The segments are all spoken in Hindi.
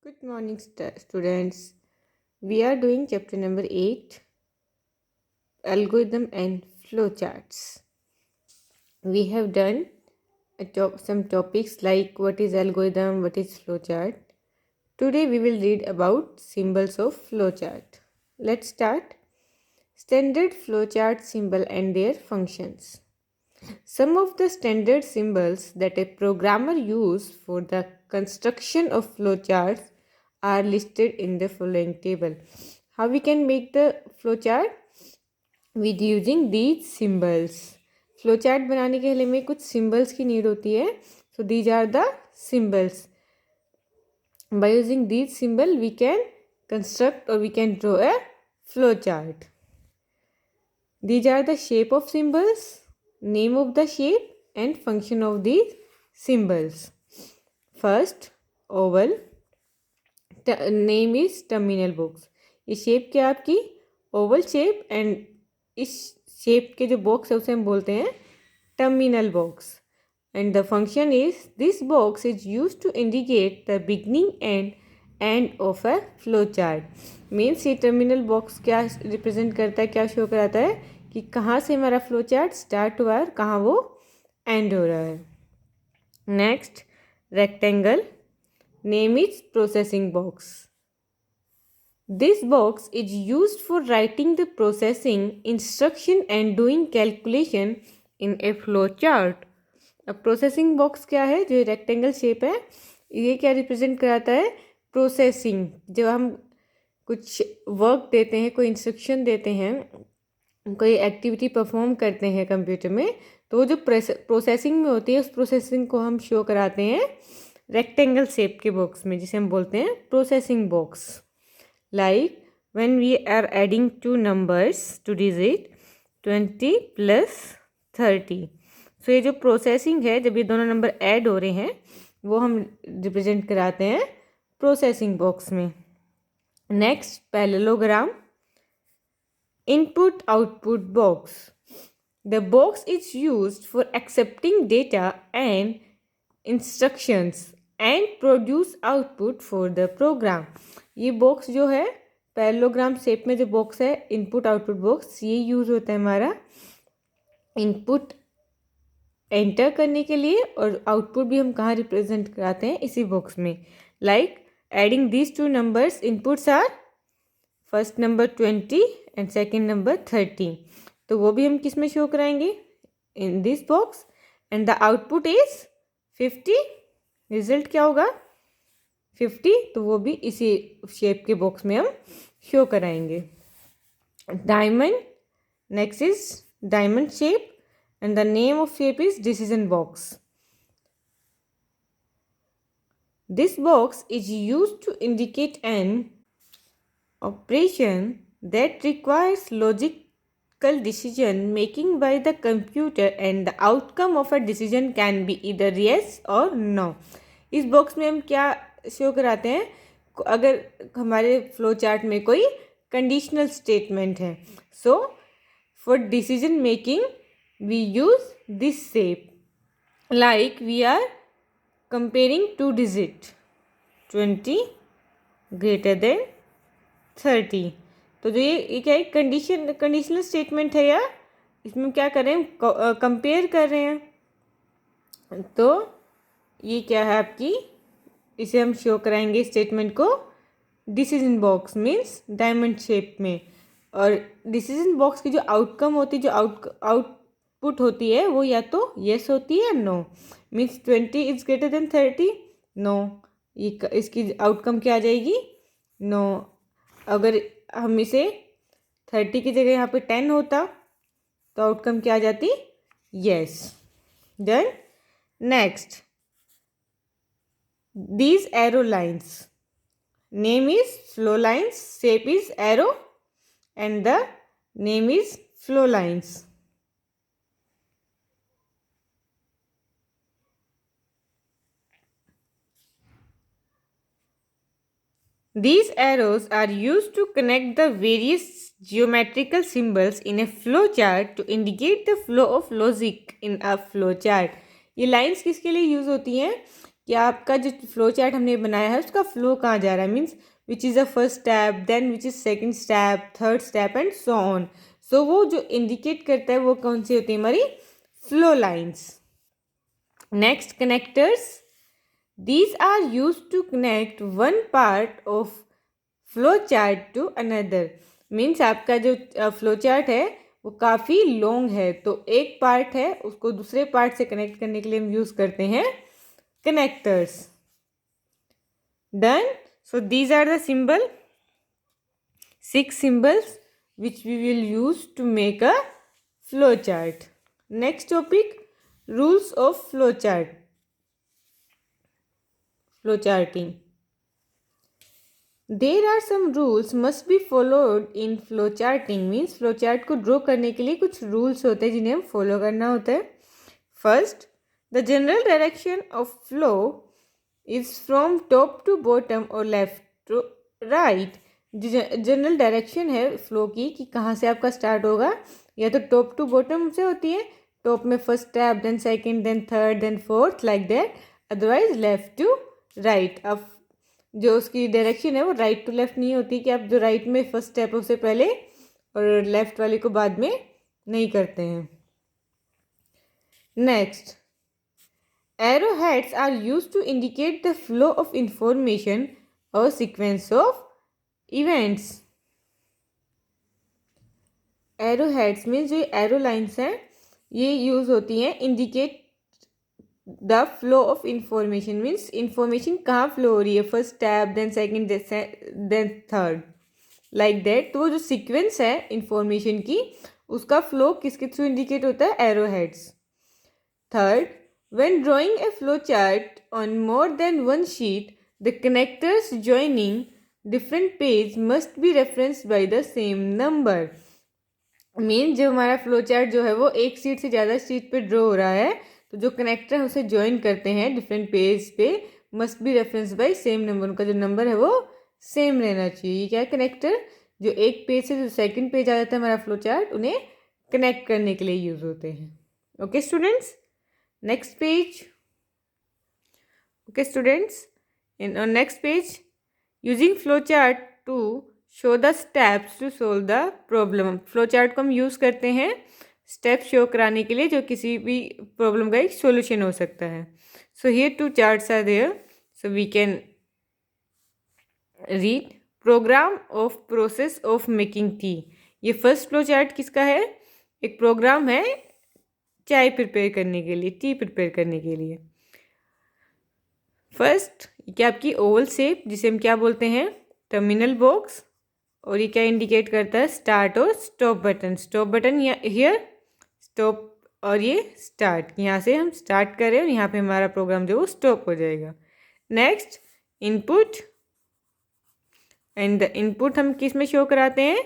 Good morning, students. We are doing chapter number 8, Algorithm and Flowcharts. We have done some topics like what is algorithm, what is flowchart. Today we will read about symbols of flowchart. Let's start. Standard flowchart symbol and their functions. Some of the standard symbols that a programmer uses for the construction of flowcharts are listed in the following table. How we can make the flowchart? With using these symbols. Flowchart बनाने के लिए हमें कुछ सिंबल्स की नीड होती है. So these are the symbols. By using these symbol we can construct or we can draw a flowchart. These are the shape of symbols, name of the shape and function of these symbols. First, oval. Name is terminal box. ये शेप क्या आपकी ओवल शेप एंड इस शेप के जो बॉक्स है उसे हम बोलते हैं terminal box. And the function is this box is use to indicate the beginning and end of a flow chart. Means ये टर्मिनल बॉक्स क्या रिप्रेजेंट करता है, क्या शो कराता है कि कहाँ से हमारा फ्लो चार्ट स्टार्ट हुआ है और कहाँ वो एंड हो रहा है. Next, rectangle. Name is processing box. This box is used for writing the processing instruction and doing calculation in a flow chart. अब प्रोसेसिंग बॉक्स क्या है, जो रेक्टेंगल शेप है, ये क्या रिप्रेजेंट कराता है? प्रोसेसिंग. जब हम कुछ वर्क देते हैं, कोई इंस्ट्रक्शन देते हैं, कोई एक्टिविटी परफॉर्म करते हैं कंप्यूटर में, तो जो प्रोसेसिंग में होती है उस प्रोसेसिंग को हम शो कराते हैं रेक्टेंगल शेप के बॉक्स में, जिसे हम बोलते हैं processing box. Like when we are adding two numbers to digit 20 plus 30. So ये जो प्रोसेसिंग है, जब ये दोनों नंबर ऐड हो रहे हैं वो हम रिप्रेजेंट कराते हैं प्रोसेसिंग बॉक्स में. Next, parallelogram. Input output box. The box is used for accepting data and instructions and produce output for the program. ये बॉक्स जो है पैरेललोग्राम शेप में जो बॉक्स है, इनपुट आउटपुट बॉक्स, ये यूज़ होता है हमारा इनपुट एंटर करने के लिए, और आउटपुट भी हम कहाँ रिप्रेजेंट कराते हैं, इसी बॉक्स में. Like adding these two numbers, inputs are first number 20 and second number 30. तो वो भी हम किस में शो कराएंगे? In this box. And the output is 50. Result क्या होगा? 50. तो वो भी इसी शेप के बॉक्स में हम शो कराएंगे. Diamond. Next is diamond shape and the name of shape is decision box. This box is used to indicate an operation that requires logical decision making by the computer and the outcome of a decision can be either yes or no. इस बॉक्स में हम क्या शो कराते हैं? अगर हमारे फ्लो चार्ट में कोई कंडीशनल स्टेटमेंट है, so for decision making we use this shape. Like we are comparing two digit 20 greater than 30. तो जो ये क्या है, कंडीशनल स्टेटमेंट है, या इसमें क्या कर रहे हैं, कंपेयर कर रहे हैं. तो ये क्या है आपकी, इसे हम शो कराएंगे स्टेटमेंट को decision box means diamond shape में. और डिसीजन बॉक्स की जो आउटकम होती है, जो आउटपुट होती है, वो या तो येस होती है या no. Means 20 is greater than 30, no. ये इसकी आउटकम क्या आ जाएगी? नो. अगर हम इसे 30 की जगह यहाँ पे 10 होता तो आउटकम क्या आ जाती? Yes. Then next, these arrow lines. Name is flow lines, shape is arrow and the name is flow lines. These arrows are used to connect the various geometrical symbols in a flow chart to indicate the flow of logic in a flow chart. ये lines किसके लिए यूज़ होती हैं? कि आपका जो फ्लो चार्ट हमने बनाया है उसका फ्लो कहाँ जा रहा है, means which is the first step, then which is second step, third step and so on. So वो जो इंडिकेट करता है वो कौन सी होती है, हमारी flow lines. Next, connectors. These are used to connect one part of flow chart to another. Means आपका जो फ्लो चार्ट है वो काफ़ी लॉन्ग है, तो एक पार्ट है उसको दूसरे पार्ट से कनेक्ट करने के लिए हम यूज़ करते हैं connectors. Done. So these are the symbol, 6 symbols which we will use to make a flow chart. Next topic, rules of flow chart. Flow charting. There are some rules must be followed in flow charting. Means flow chart को ड्रॉ करने के लिए कुछ rules होते हैं जिन्हें हम follow करना होता है. First, the general direction of flow is from top to bottom or left to right. General direction है फ्लो की कि कहाँ से आपका स्टार्ट होगा, या तो टॉप टू बॉटम से होती है, टॉप में first step, then second, then third, then fourth, like that, otherwise left to right. अब जो उसकी डायरेक्शन है वो राइट टू लेफ्ट नहीं होती कि आप जो राइट में फर्स्ट स्टेप उससे पहले और लेफ्ट वाले को बाद में नहीं करते हैं। Next, arrow heads are used to indicate the flow of information और sequence of events. Arrow heads में जो एरो लाइन्स हैं ये यूज होती हैं indicate the flow of information. Means information कहाँ फ्लो हो रही है, first step, then second, then third, like that. तो जो सीक्वेंस है इंफॉर्मेशन की उसका फ्लो किसके थ्रू इंडिकेट होता है, arrow heads. Third, when drawing A flow chart on more than one sheet the connectors joining different page must be referenced by the same number. Mean जब हमारा फ्लो चार्ट जो है वो एक सीट से ज़्यादा सीट पे ड्रॉ हो रहा है तो जो कनेक्टर है उसे ज्वाइन करते हैं डिफरेंट पेज पे, must be reference by same number, उनका जो नंबर है वो सेम रहना चाहिए। ये क्या है, कनेक्टर जो एक पेज से जो सेकंड पेज आ जाता है हमारा फ्लो चार्ट उन्हें कनेक्ट करने के लिए यूज़ होते हैं। Okay students, next page. Okay students, in next page, using flow chart to show the steps to solve the problem. Flow chart को हम यूज़ करते हैं स्टेप शो कराने के लिए जो किसी भी प्रॉब्लम का एक सॉल्यूशन हो सकता है। So here 2 charts are there, so we can read program of process of making tea. ये फर्स्ट फ्लो चार्ट किसका है, एक प्रोग्राम है चाय प्रिपेयर करने के लिए, टी प्रिपेयर करने के लिए। फर्स्ट, क्या आपकी ओवल शेप जिसे हम क्या बोलते हैं, टर्मिनल बॉक्स, और ये क्या इंडिकेट करता है, स्टार्ट और stop button. Stop button here, stop और ये स्टार्ट, यहाँ से हम स्टार्ट करें और यहाँ पे हमारा प्रोग्राम जो वो स्टॉप हो जाएगा। Next, input, and the input हम किस में शो कराते हैं,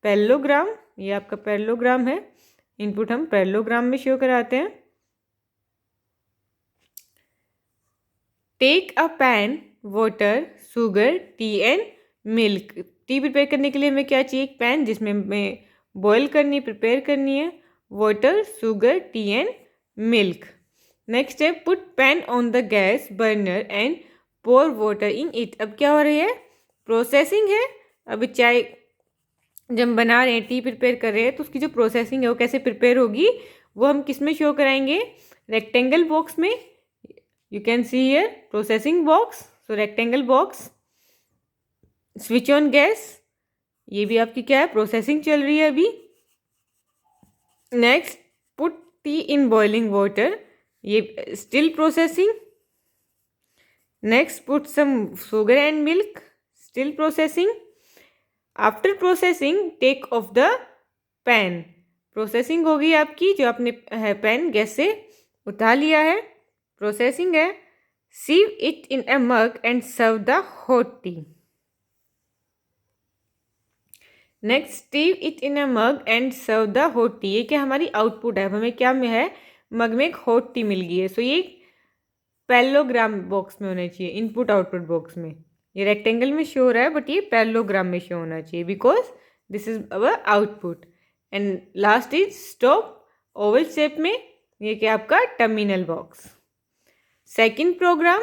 पैरेललोग्राम। ये आपका पैरेललोग्राम है, इनपुट हम पैरेललोग्राम में शो कराते हैं। Take a pan, water, sugar, tea and milk. Tea prepare करने के लिए हमें क्या चाहिए, एक पैन जिसमें हमें बॉयल करनी, प्रिपेयर करनी है, water, sugar, tea and milk. Next है, put pan on the gas burner and pour water in it. अब क्या हो रही है, प्रोसेसिंग है। अभी चाय जब हम बना रहे हैं, टी प्रिपेयर कर रहे हैं, तो उसकी जो प्रोसेसिंग है वो कैसे प्रिपेयर होगी वो हम किस में शो कराएंगे, रेक्टेंगल बॉक्स में। You can see here processing box, so rectangle box. Switch on gas, ये भी आपकी क्या है, प्रोसेसिंग चल रही है अभी। Next, put tea in boiling water, ये still processing. Next, put some sugar and milk, still processing. After processing take off the pan, processing होगी आपकी, जो आपने पैन गैस से उतार लिया है, प्रोसेसिंग है। Sieve it in a mug and serve the hot tea. Next, sieve it in a mug and serve the hot tea. ये क्या हमारी आउटपुट है, हमें क्या में है, मग में एक हॉट टी मिल गई है। सो ये पैरेललोग्राम बॉक्स में होना चाहिए, इनपुट आउटपुट बॉक्स में। ये रेक्टेंगल में शो हो रहा है बट ये पैरेललोग्राम में शो होना चाहिए because this is our output. And last is stop, oval shape में, ये क्या आपका terminal box. Second program,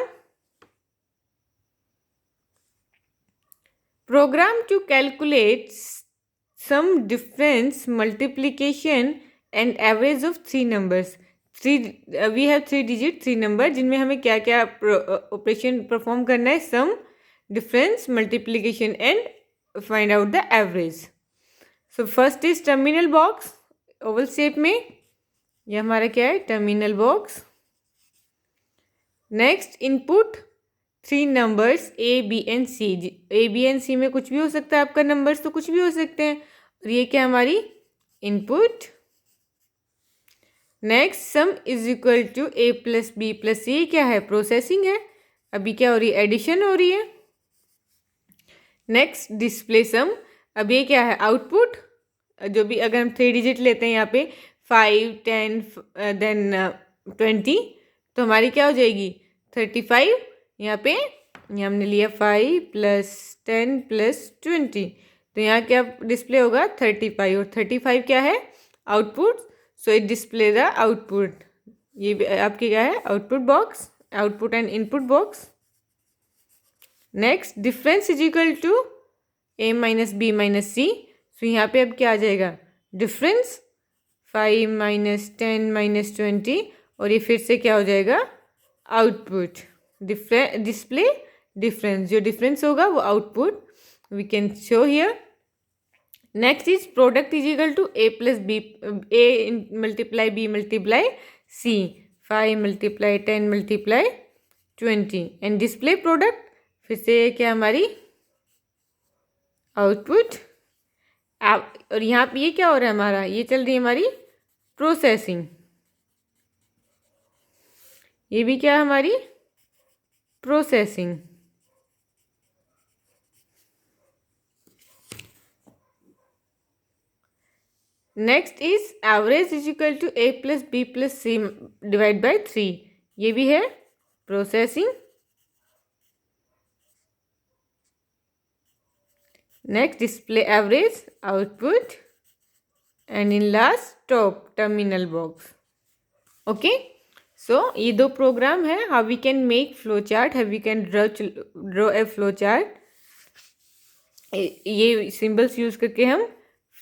Program to calculate sum, difference, multiplication and average of three numbers. We have 3 digit 3 number जिनमें हमें क्या क्या ऑपरेशन परफॉर्म करना है. Sum, difference, multiplication and find out the average. So first is terminal box oval shape में. यह हमारा क्या है? Terminal box. Next input 3 numbers A B and C. A B and C में कुछ भी हो सकता है आपका. नंबर्स तो कुछ भी हो सकते हैं. और ये क्या हमारी input. Next sum is equal to A plus B plus C. क्या है? प्रोसेसिंग है. अभी क्या हो रही है? एडिशन हो रही है. नेक्स्ट डिस्प्ले सम. अब ये क्या है? आउटपुट. जो भी अगर हम 3 डिजिट लेते हैं यहाँ पे 5, 10 देन 20 तो हमारी क्या हो जाएगी? 35. यहाँ पे हमने लिया 5 प्लस 10 प्लस 20 तो यहाँ क्या डिस्प्ले होगा? 35. और 35 क्या है? Output. So it display the output. ये भी आपके क्या है? Output box. Output and input box. Next difference is equal to A minus B minus C. So यहाँ पे अब क्या आ जाएगा? डिफरेंस 5 माइनस 10 माइनस 20 और ये फिर से क्या हो जाएगा? आउटपुट. Display difference. जो डिफरेंस होगा वो output we can show here. Next is product is equal to A plus B. A multiply B multiply C. 5 multiply 10 multiply 20 and display product. फिर से क्या हमारी? आउटपुट. और यहाँ पे ये क्या हो रहा है हमारा? ये चल रही है हमारी प्रोसेसिंग. ये भी क्या है हमारी? Processing. Next is average is equal to A plus B plus C divide by 3. ये भी है processing. Next display average output and in last top terminal box. Okay. So ये 2 प्रोग्राम है. How we can make flow chart. How we can draw a flow chart. ये सिंबल्स यूज करके हम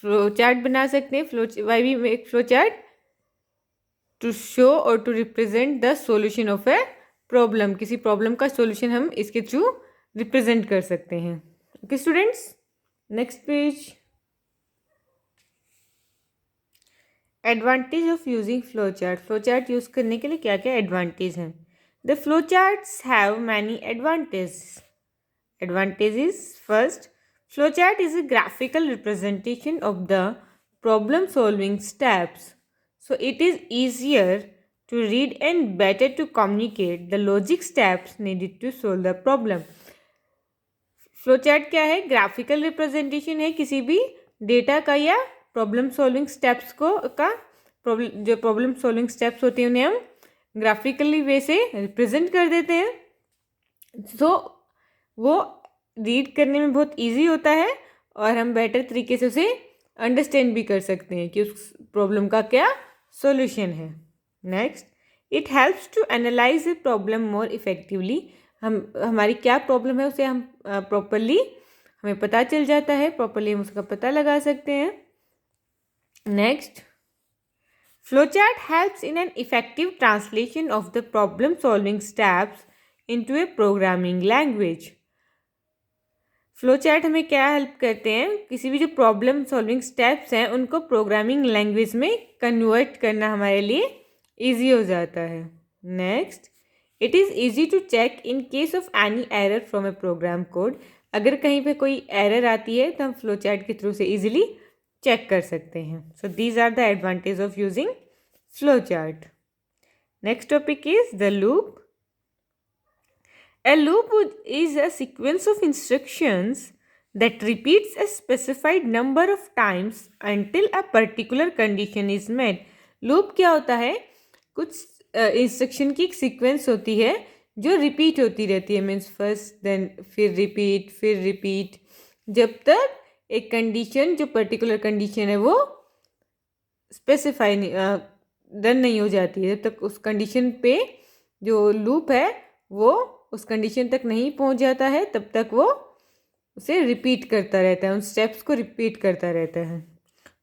फ्लो चार्ट बना सकते हैं. Why we make flow chart to show और to represent the solution of a problem. किसी प्रॉब्लम का सॉल्यूशन हम इसके थ्रू रिप्रेजेंट कर सकते हैं. Okay students. Next page. Advantage of using flow chart. Flow chart use करने के लिए क्या क्या एडवांटेज हैं? The flow charts have many advantage. Advantages. First, flowchart is a graphical representation of the problem solving steps. So it is easier to read and better to communicate the logic steps needed to solve the problem. Flowchart क्या है? ग्राफिकल रिप्रेजेंटेशन है किसी भी डेटा का या प्रॉब्लम सॉल्विंग स्टेप्स का. जो प्रॉब्लम सॉल्विंग स्टेप्स होते हैं उन्हें हम ग्राफिकली वे से रिप्रेजेंट कर देते हैं. सो वो रीड करने में बहुत इजी होता है और हम बेटर तरीके से उसे अंडरस्टैंड भी कर सकते हैं कि उस प्रॉब्लम का क्या सॉल्यूशन है. Next, it helps to analyse a problem more effectively. हमारी क्या प्रॉब्लम है उसे हम प्रॉपरली हमें पता चल जाता है. प्रॉपरली हम उसका पता लगा सकते हैं. Next, flowchart helps in an effective translation of the problem solving steps into A programming language. Flowchart हमें क्या हेल्प करते हैं? किसी भी जो प्रॉब्लम सॉल्विंग स्टेप्स हैं उनको प्रोग्रामिंग लैंग्वेज में कन्वर्ट करना हमारे लिए ईजी हो जाता है. Next, it is easy to check in case of any error from a program code. अगर कहीं पे कोई एरर आती है तो हम फ्लोचार्ट के थ्रू से ईजिली चेक कर सकते हैं. So these are the advantage of using flowchart. Next topic is the loop. A loop is a sequence of instructions that repeats a specified number of times until a particular condition is met. Loop क्या होता है? कुछ इंस्ट्रक्शन की एक सीक्वेंस होती है जो रिपीट होती रहती है. मीन्स फर्स्ट देन फिर रिपीट जब तक एक कंडीशन जो पर्टिकुलर कंडीशन है वो स्पेसिफाई डन नहीं हो जाती है. जब तक उस कंडीशन पे जो लूप है वो उस कंडीशन तक नहीं पहुंच जाता है तब तक वो उसे रिपीट करता रहता है, उन स्टेप्स को रिपीट करता रहता है.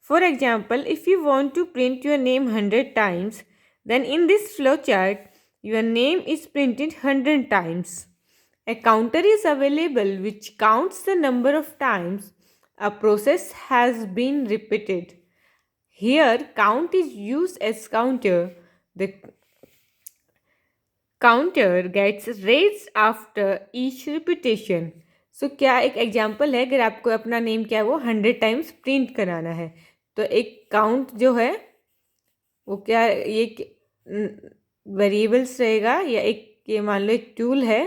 For example, if you want to print your name 100 times, then in this flowchart your name is printed 100 times. A counter is available which counts the number of times a process has been repeated. Here count is used as counter. The counter gets raised after each repetition. So क्या एक एग्जाम्पल है, अगर आपको अपना नेम क्या है वो 100 टाइम्स प्रिंट कराना है तो एक काउंट जो है वो क्या, ये वेरिएबल्स रहेगा या एक ये मान लो एक टूल है.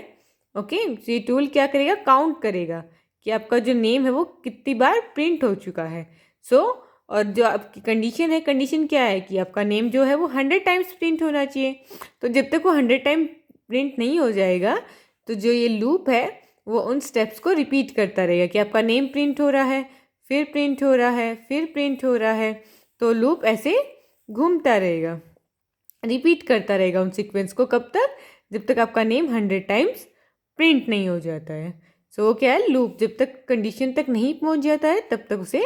ओके, तो ये टूल क्या करेगा, काउंट करेगा कि आपका जो नेम है वो कितनी बार प्रिंट हो चुका है. और जो आपकी कंडीशन है, कंडीशन क्या है कि आपका नेम जो है वो 100 टाइम्स प्रिंट होना चाहिए. तो जब तक वो 100 टाइम प्रिंट नहीं हो जाएगा तो जो ये लूप है वो उन स्टेप्स को रिपीट करता रहेगा कि आपका नेम प्रिंट हो रहा है, फिर प्रिंट हो रहा है, फिर प्रिंट हो रहा है. तो लूप ऐसे घूमता रहेगा, रिपीट करता रहेगा उन सीक्वेंस को. कब तक, जब तक आपका नेम 100 टाइम्स प्रिंट नहीं हो जाता है. सो क्या है, लूप जब तक कंडीशन तक नहीं पहुंच जाता है तब तक उसे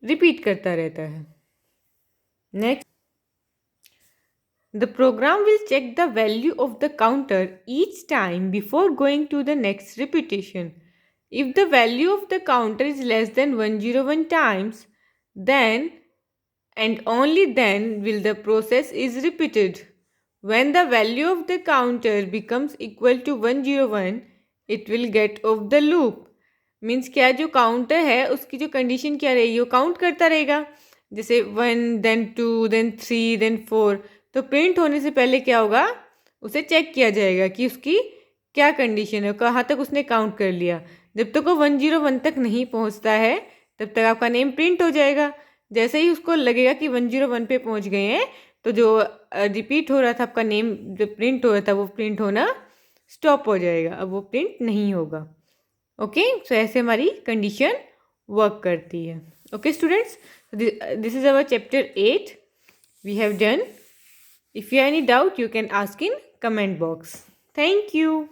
रिपीट करता रहता है. Next, the program will check the value of the counter each time before going to the next repetition. If the value of the counter is less than 101 times, then and only then will the process is repeated. When the value of the counter becomes equal to 101, it will get off the loop. Means क्या, जो काउंटर है उसकी जो कंडीशन क्या रहेगी वो काउंट करता रहेगा. जैसे 1 then 2 then 3 then 4. तो प्रिंट होने से पहले क्या होगा, उसे चेक किया जाएगा कि उसकी क्या कंडीशन है, कहाँ तक उसने काउंट कर लिया. जब तक वो 101 तक नहीं पहुँचता है तब तक आपका नेम प्रिंट हो जाएगा. जैसे ही उसको लगेगा कि 101 पे पहुंच गए हैं तो जो रिपीट हो रहा था आपका नेम, जो प्रिंट हो रहा था वो प्रिंट होना स्टॉप हो जाएगा, अब वो प्रिंट नहीं होगा. ओके, सो ऐसे हमारी कंडीशन वर्क करती है. Okay students, this is our chapter 8 we have done. If you have any doubt you can ask in comment box. Thank you.